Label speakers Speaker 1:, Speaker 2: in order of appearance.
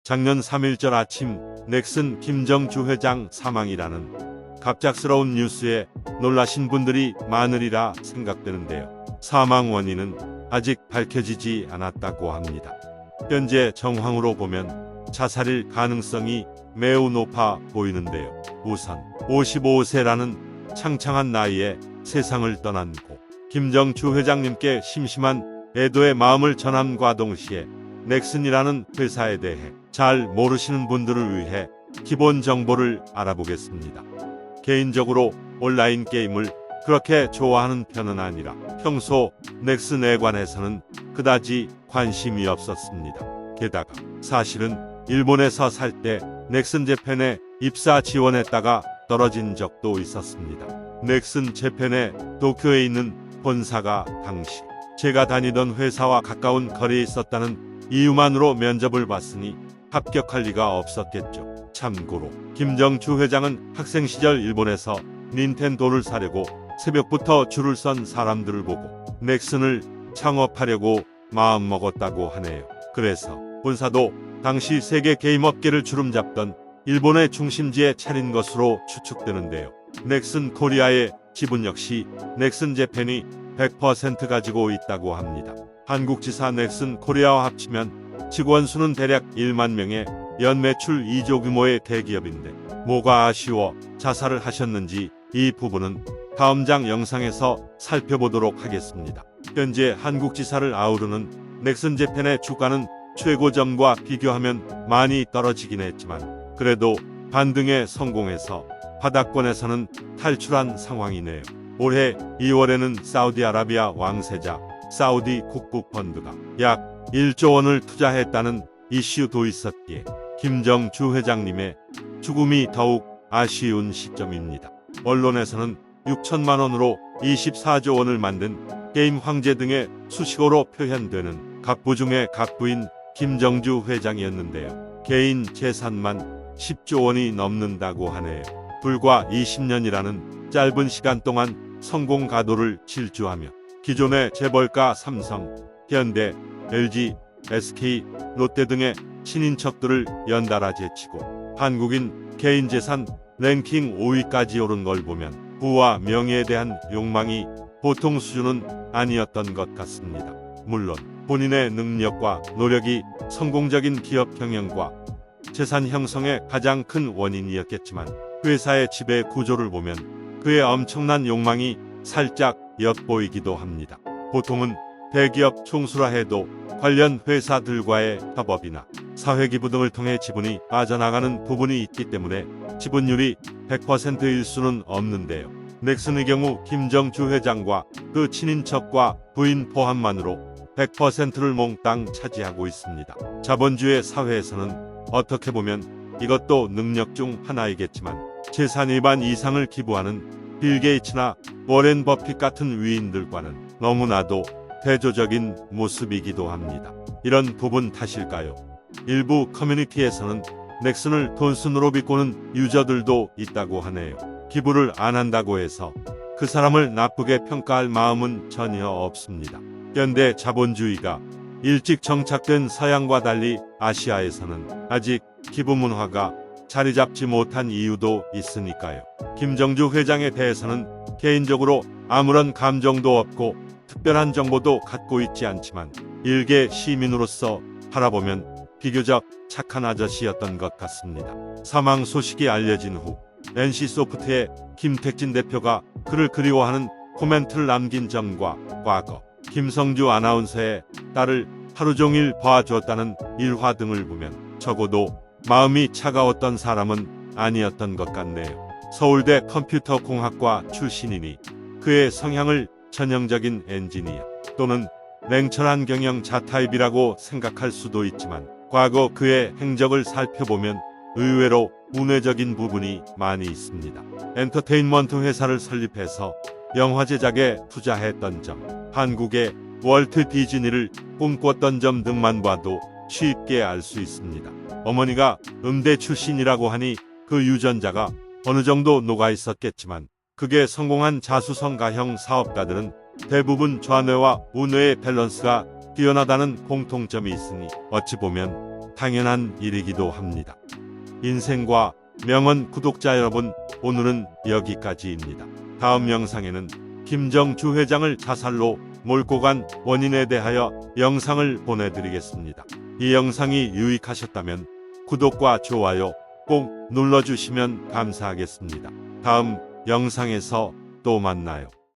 Speaker 1: 작년 3일절 아침 넥슨 김정주 회장 사망이라는 갑작스러운 뉴스에 놀라신 분들이 많으리라 생각되는데요. 사망 원인은 아직 밝혀지지 않았다고 합니다. 현재 정황으로 보면 자살일 가능성이 매우 높아 보이는데요. 우선 55세라는 창창한 나이에 세상을 떠난 고 김정주 회장님께 심심한 애도의 마음을 전함과 동시에 넥슨이라는 회사에 대해 잘 모르시는 분들을 위해 기본 정보를 알아보겠습니다. 개인적으로 온라인 게임을 그렇게 좋아하는 편은 아니라 평소 넥슨에 관해서는 그다지 관심이 없었습니다. 게다가 사실은 일본에서 살 때 넥슨 재팬에 입사 지원했다가 떨어진 적도 있었습니다. 넥슨 재팬의 도쿄에 있는 본사가 당시 제가 다니던 회사와 가까운 거리에 있었다는 이유만으로 면접을 봤으니 합격할 리가 없었겠죠. 참고로 김정주 회장은 학생 시절 일본에서 닌텐도를 사려고 새벽부터 줄을 선 사람들을 보고 넥슨을 창업하려고 마음먹었다고 하네요. 그래서 본사도 당시 세계 게임 업계를 주름잡던 일본의 중심지에 차린 것으로 추측되는데요. 넥슨 코리아의 지분 역시 넥슨 재팬이 100% 가지고 있다고 합니다. 한국지사 넥슨 코리아와 합치면 직원 수는 대략 1만 명의 연매출 2조 규모의 대기업인데 뭐가 아쉬워 자살을 하셨는지 이 부분은 다음 장 영상에서 살펴보도록 하겠습니다. 현재 한국지사를 아우르는 넥슨 재팬의 주가는 최고점과 비교하면 많이 떨어지긴 했지만 그래도 반등에 성공해서 바닥권에서는 탈출한 상황이네요. 올해 2월에는 사우디아라비아 왕세자 사우디 국부펀드가 약 1조 원을 투자했다는 이슈도 있었기에 김정주 회장님의 죽음이 더욱 아쉬운 시점입니다. 언론에서는 6천만 원으로 24조 원을 만든 게임 황제 등의 수식어로 표현되는 갑부 중의 갑부인 김정주 회장이었는데요. 개인 재산만 10조 원이 넘는다고 하네요. 불과 20년이라는 짧은 시간 동안 성공 가도를 질주하며 기존의 재벌가 삼성, 현대, LG, SK, 롯데 등의 친인척들을 연달아 제치고 한국인 개인 재산 랭킹 5위까지 오른 걸 보면 부와 명예에 대한 욕망이 보통 수준은 아니었던 것 같습니다. 물론 본인의 능력과 노력이 성공적인 기업 경영과 재산 형성의 가장 큰 원인이었겠지만 회사의 지배 구조를 보면 그의 엄청난 욕망이 살짝 엿보이기도 합니다. 보통은 대기업 총수라 해도 관련 회사들과의 협업이나 사회기부 등을 통해 지분이 빠져나가는 부분이 있기 때문에 지분율이 100%일 수는 없는데요. 넥슨의 경우 김정주 회장과 그 친인척과 부인 포함만으로 100%를 몽땅 차지하고 있습니다. 자본주의 사회에서는 어떻게 보면 이것도 능력 중 하나이겠지만 재산의 반 이상을 기부하는 빌 게이츠나 워렌 버핏 같은 위인들과는 너무나도 대조적인 모습이기도 합니다. 이런 부분 탓일까요? 일부 커뮤니티에서는 넥슨을 돈순으로 비꼬는 유저들도 있다고 하네요. 기부를 안 한다고 해서 그 사람을 나쁘게 평가할 마음은 전혀 없습니다. 현대 자본주의가 일찍 정착된 서양과 달리 아시아에서는 아직 기부 문화가 자리 잡지 못한 이유도 있으니까요. 김정주 회장에 대해서는 개인적으로 아무런 감정도 없고 특별한 정보도 갖고 있지 않지만 일개 시민으로서 바라보면 비교적 착한 아저씨였던 것 같습니다. 사망 소식이 알려진 후 NC소프트의 김택진 대표가 그를 그리워하는 코멘트를 남긴 점과 과거 김성주 아나운서의 딸을 하루 종일 봐줬다는 일화 등을 보면 적어도 마음이 차가웠던 사람은 아니었던 것 같네요. 서울대 컴퓨터공학과 출신이니 그의 성향을 전형적인 엔지니어 또는 냉철한 경영자 타입이라고 생각할 수도 있지만 과거 그의 행적을 살펴보면 의외로 운회적인 부분이 많이 있습니다. 엔터테인먼트 회사를 설립해서 영화 제작에 투자했던 점, 한국의 월트 디즈니를 꿈꿨던 점 등만 봐도 쉽게 알 수 있습니다. 어머니가 음대 출신이라고 하니 그 유전자가 어느 정도 녹아 있었겠지만 그게 성공한 자수성가형 사업가들은 대부분 좌뇌와 우뇌의 밸런스가 뛰어나다는 공통점이 있으니 어찌 보면 당연한 일이기도 합니다. 인생과 명언 구독자 여러분, 오늘은 여기까지입니다. 다음 영상에는 김정주 회장을 자살로 몰고 간 원인에 대하여 영상을 보내드리겠습니다. 이 영상이 유익하셨다면 구독과 좋아요 꼭 눌러주시면 감사하겠습니다. 다음 영상에서 또 만나요.